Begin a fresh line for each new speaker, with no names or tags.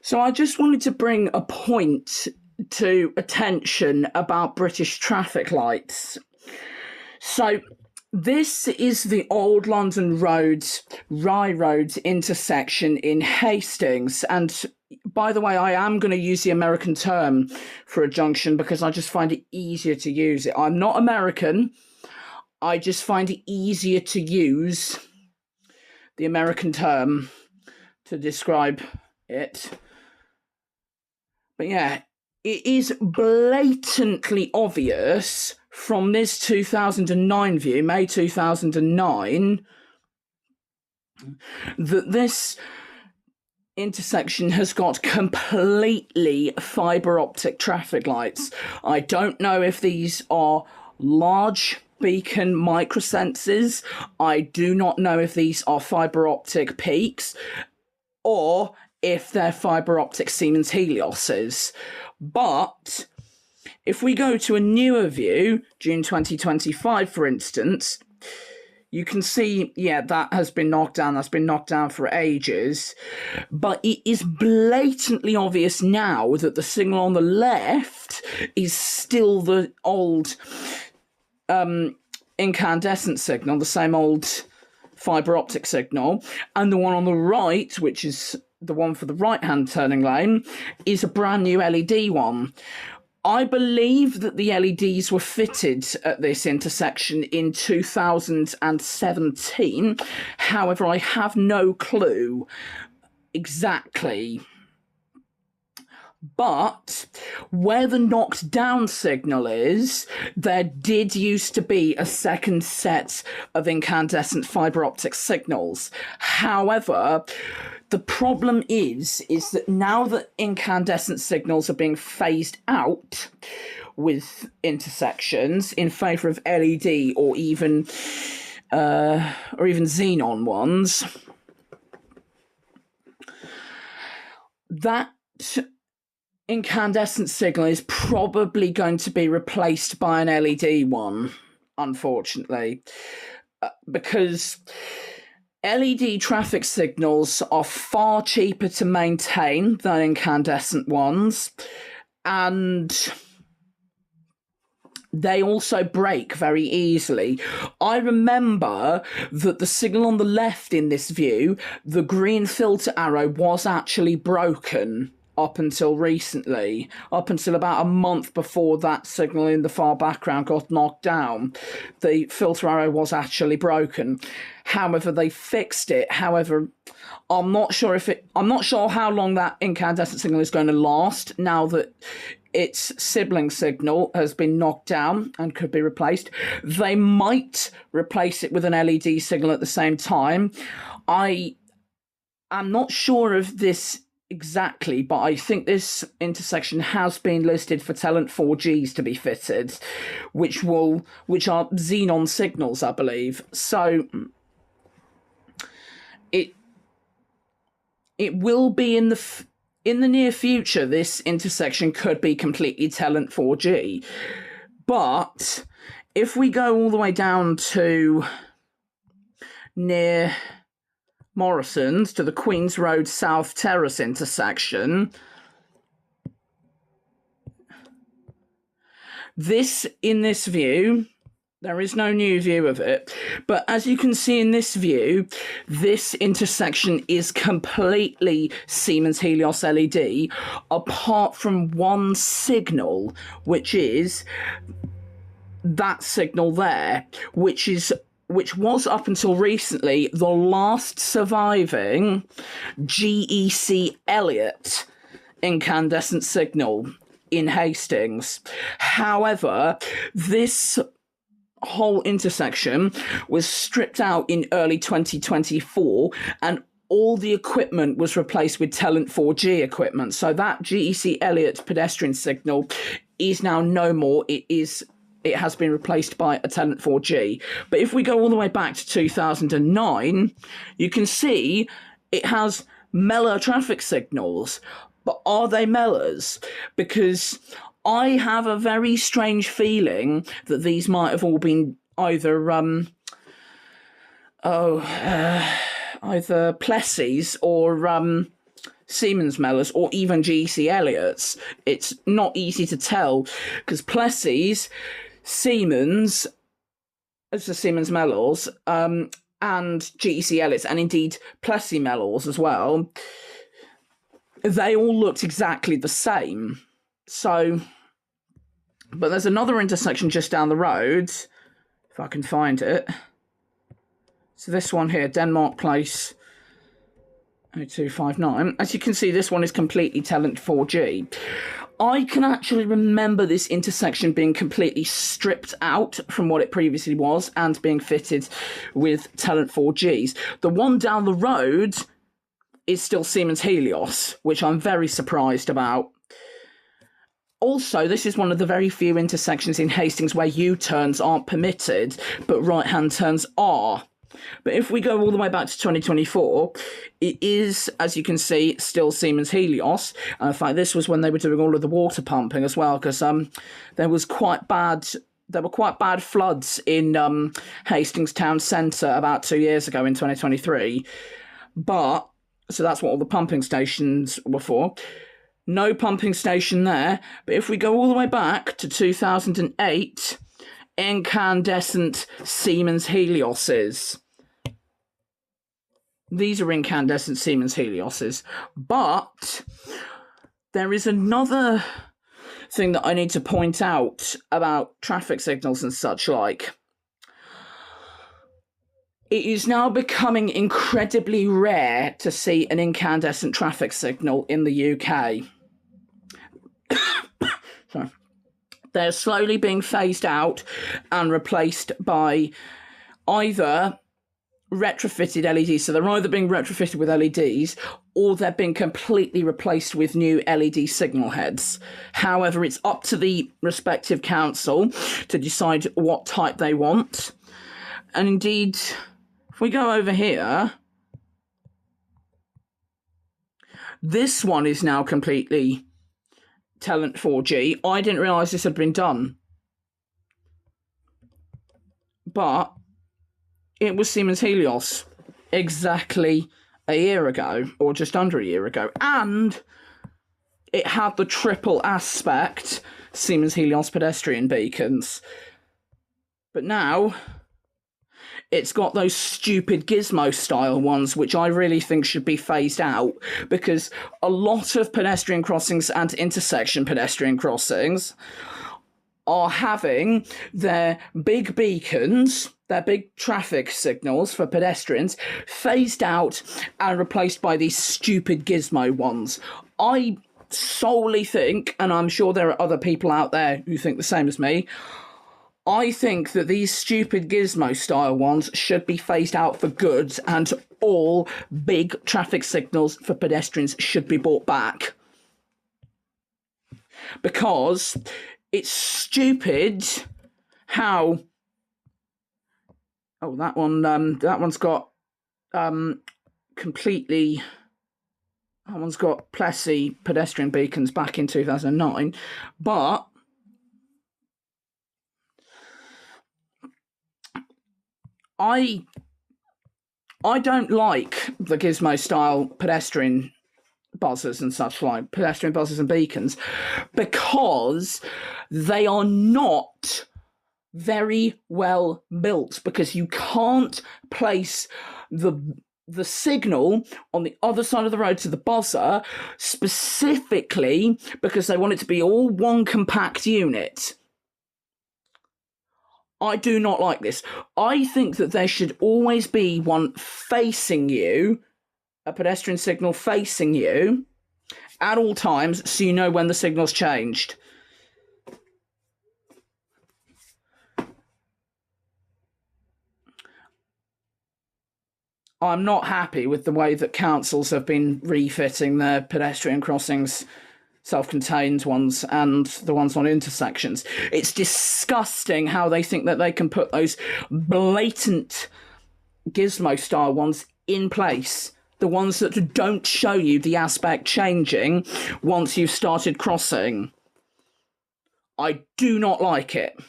So I just wanted to bring a point to attention about British traffic lights. So this is the Old London Roads, Rye Road intersection in Hastings. And by the way, I am going to use the American term for a junction because I just find it easier to use it. I'm not American. I just find it easier to use the American term to describe it. But yeah, it is blatantly obvious from this 2009 view, May 2009, that this intersection has got completely fibre optic traffic lights. I don't know if these are large beacon microsensors. I do not know if these are fibre optic peaks or if they're fibre optic Siemens Helioses. But if we go to a newer view, June 2025, for instance, you can see, yeah, that has been knocked down. That's been knocked down for ages. But it is blatantly obvious now that the signal on the left is still the old incandescent signal, the same old fibre optic signal. And the one on the right, which is the one for the right-hand turning lane, is a brand new LED one. I believe that the LEDs were fitted at this intersection in 2017. However, I have no clue exactly. But where the knocked down signal is, there did used to be a second set of incandescent fibre optic signals. However, the problem is that now that incandescent signals are being phased out with intersections in favour of LED or even xenon ones, that incandescent signal is probably going to be replaced by an LED one, unfortunately, because LED traffic signals are far cheaper to maintain than incandescent ones, and they also break very easily. I remember that the signal on the left in this view, the green filter arrow, was actually broken up until recently, up until about a month before that signal in the far background got knocked down. The filter arrow was actually broken. However, they fixed it. However, I'm not sure how long that incandescent signal is going to last now that its sibling signal has been knocked down and could be replaced. They might replace it with an LED signal at the same time. I'm not sure of this exactly, but I think this intersection has been listed for Telent 4Gs to be fitted, which are xenon signals, I believe. So it will be in the near future. This intersection could be completely Telent 4G, but if we go all the way down to near Morrison's to the Queen's Road South Terrace intersection, in this view, there is no new view of it, but as you can see in this view, this intersection is completely Siemens Helios LED, apart from one signal, which is that signal there, which was up until recently the last surviving GEC Elliott incandescent signal in Hastings. However, this whole intersection was stripped out in early 2024 and all the equipment was replaced with Telent 4G equipment. So that GEC Elliott pedestrian signal is now no more. It has been replaced by a Telent 4G. But if we go all the way back to 2009, you can see it has Mellor traffic signals. But are they Mellors? Because I have a very strange feeling that these might have all been either Plessis or Siemens Mellors or even GC Elliott's. It's not easy to tell because Plessy's, Siemens, as the Siemens Mellors, and GC Elliott's, and indeed Plessy Mellors as well, they all looked exactly the same. So, but there's another intersection just down the road, if I can find it. So this one here, Denmark Place 0259. As you can see, this one is completely Telent 4G. I can actually remember this intersection being completely stripped out from what it previously was and being fitted with Telent 4Gs. The one down the road is still Siemens Helios, which I'm very surprised about. Also, this is one of the very few intersections in Hastings where U-turns aren't permitted, but right-hand turns are. But if we go all the way back to 2024, it is, as you can see, still Siemens Helios. In fact, this was when they were doing all of the water pumping as well, because there were quite bad floods in Hastings town centre about 2 years ago in 2023. But so that's what all the pumping stations were for. No pumping station there. But if we go all the way back to 2008, incandescent Siemens Helioses. These are incandescent Siemens Helioses. But there is another thing that I need to point out about traffic signals and such like. It is now becoming incredibly rare to see an incandescent traffic signal in the UK. Sorry. They're slowly being phased out and replaced by either retrofitted LEDs. So they're either being retrofitted with LEDs or they're being completely replaced with new LED signal heads. However, it's up to the respective council to decide what type they want. And indeed, if we go over here, this one is now completely Telent 4G. I didn't realise this had been done. But it was Siemens Helios exactly a year ago, or just under a year ago. And it had the triple aspect Siemens Helios pedestrian beacons. But now it's got those stupid gizmo-style ones, which I really think should be phased out, because a lot of pedestrian crossings and intersection pedestrian crossings are having their big beacons, their big traffic signals for pedestrians, phased out and replaced by these stupid gizmo ones. I solely think, and I'm sure there are other people out there who think the same as me, I think that these stupid gizmo-style ones should be phased out for good and all big traffic signals for pedestrians should be brought back. Because it's stupid how... Oh, that one's got completely... That one's got Plessy pedestrian beacons back in 2009, but... I don't like the gizmo-style pedestrian buzzers and such like, pedestrian buzzers and beacons, because they are not very well built, because you can't place the signal on the other side of the road to the buzzer, specifically because they want it to be all one compact unit. I do not like this. I think that there should always be one facing you, a pedestrian signal facing you, at all times, so you know when the signal's changed. I'm not happy with the way that councils have been refitting their pedestrian crossings, self-contained ones and the ones on intersections. It's disgusting how they think that they can put those blatant gizmo-style ones in place, the ones that don't show you the aspect changing once you've started crossing. I do not like it.